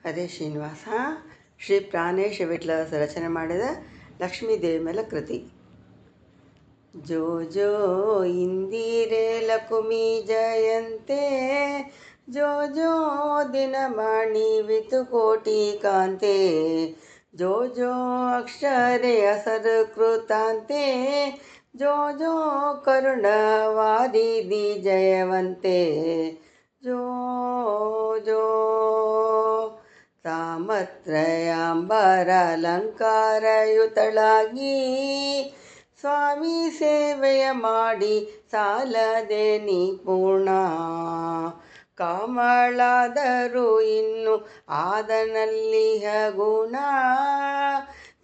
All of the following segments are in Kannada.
ಹರೇ ಶ್ರೀನಿವಾಸ. ಶ್ರೀ ಪ್ರಾಣೇಶ ವಿಟ್ಲ ರಚನೆ ಮಾಡಿದ ಲಕ್ಷ್ಮೀದೇವಿ ಮೇಲೆ ಕೃತಿ. ಜೋ ಜೋ ಇಂದಿರೆ ಲಕುಮಿ ಜಯಂತೆ, ಜೋ ಜೋ ದಿನಮಣಿ ವಿತು ಕೋಟಿ ಕಾಂತೆ, ಜೋ ಜೋ ಅಕ್ಷರೆ ಅಸರು ಕೃತಾಂತೆ, ಜೋ ಜೋ ಕರುಣ ವಾರಿಧಿ ಜಯವಂತೆ, ಜೋ ಜೋ ಸಾಮತ್ರಯಾಂಬರಲಂಕಾರಯುತಳಾಗಿ ಸ್ವಾಮಿ ಸೇವೆಯ ಮಾಡಿ ಸಾಲದೆ ನಿಪುಣ. ಕಾಮಳಾದರೂ ಇನ್ನು ಆದನಲ್ಲಿಹ ಗುಣ,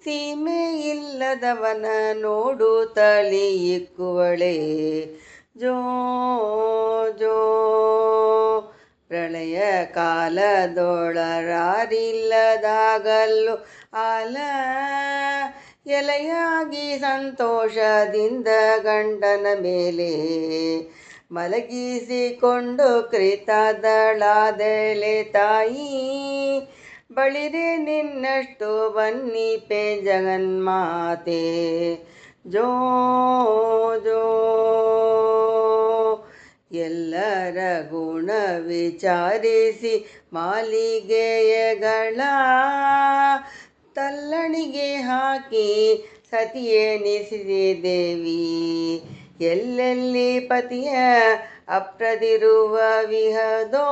ಸೀಮೆ ಇಲ್ಲದವನ ನೋಡು ತಳಿ ಇಕ್ಕುವಳೆ. ಜೋ ಜೋ ಪ್ರಳಯ ಕಾಲದೊಳರಾರಿಲ್ಲದಾಗಲು ಆಲ ಎಲೆಯಾಗಿ ಸಂತೋಷದಿಂದ ಗಂಡನ ಮೇಲೆ ಮಲಗಿಸಿಕೊಂಡು ಕೃತದಳಾದಳೆ ತಾಯಿ. ಬಳಿರೆ ನಿನ್ನಷ್ಟು ಬನ್ನಿಪೆ ಜಗನ್ಮಾತೆ. ಜೋ ಜೋ ಎಲ್ಲರ ಗುಣ ವಿಚಾರಿಸಿ ಮಾಲಿಗೆಯಗಳ ತಲ್ಲಣಿಗೆ ಹಾಕಿ ಸತಿಯೆನಿಸಿದೆ ದೇವಿ. ಎಲ್ಲೆಲ್ಲಿ ಪತಿಯ ಅಪ್ರದಿರುವ ವಿಹದೋ,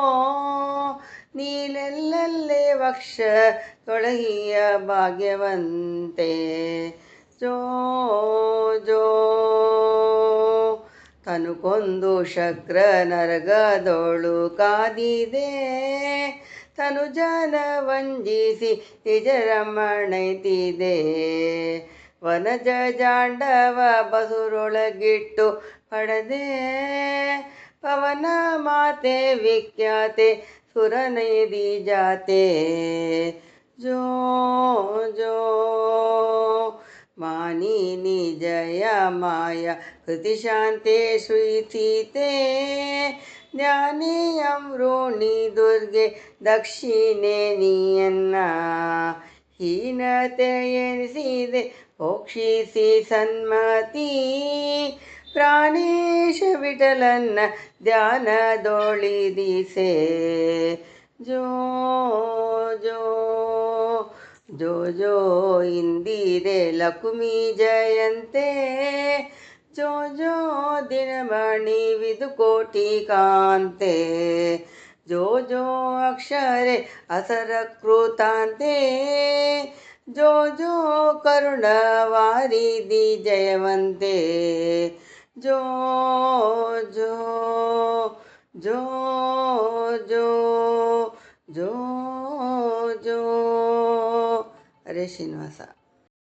ನೀಲೆಲ್ಲೇ ವಕ್ಷ ತೊಳಗಿಯ ಭಾಗ್ಯವಂತೆ. ಜೋ ಜೋ ತನುಕೊಂದು ಶಕ್ರ ನರಗದೊಳು ಕಾದಿದೆ, ತನು ಜನ ವಂಜಿಸಿ ನಿಜರಮಣೈತಿದೆ. ವನಜ ಜಾಂಡವ ಬಸುರೊಳಗಿಟ್ಟು ಪಡೆದೆ, ಪವನ ಮಾತೆ ವಿಖ್ಯಾತೆ ಸುರನೈದಿ ಜಾತೆ. ಜೋ ಜೋ ಮಾನಿನಿ ಜಯ ಮಾಯ ಕೃತಿಶಾಂತೆ ಶ್ರೀತೀತೆ, ಜ್ಞಾನಿ ಅಮೃಣಿ ದುರ್ಗೆ ದಕ್ಷಿಣೆ ನೀಯನ್ನ. ಹೀನತೆ ಎನಿಸಿದೆ ಪೋಕ್ಷಿಸಿ ಸನ್ಮತಿ, ಪ್ರಾಣೇಶ ವಿಠಲನ್ನ ಧ್ಯಾನದೊಳಿದಿಸೆ. ಜೋ ಜೋ ಜೋ ಜೋ ಇಂದಿರೆ ಲಕುಮಿ ಜಯಂತೆ, ಜೋ ಜೋ ದಿನಮಣಿ ವಿದು ಕೋಟಿ ಕಾಂತೆ, ಜೋ ಜೋ ಅಕ್ಷರೆ ಅಸರ ಕೃತಾಂತೆ, ಜೋ ಜೋ ಕರುಣ ವಾರಿಧಿ ಜಯವಂತೆ. ಜೋ ಜೋ ಜೋ ಜೋ ಜೋ ಜೋ. ಹರೇ ಶ್ರೀನಿವಾಸ.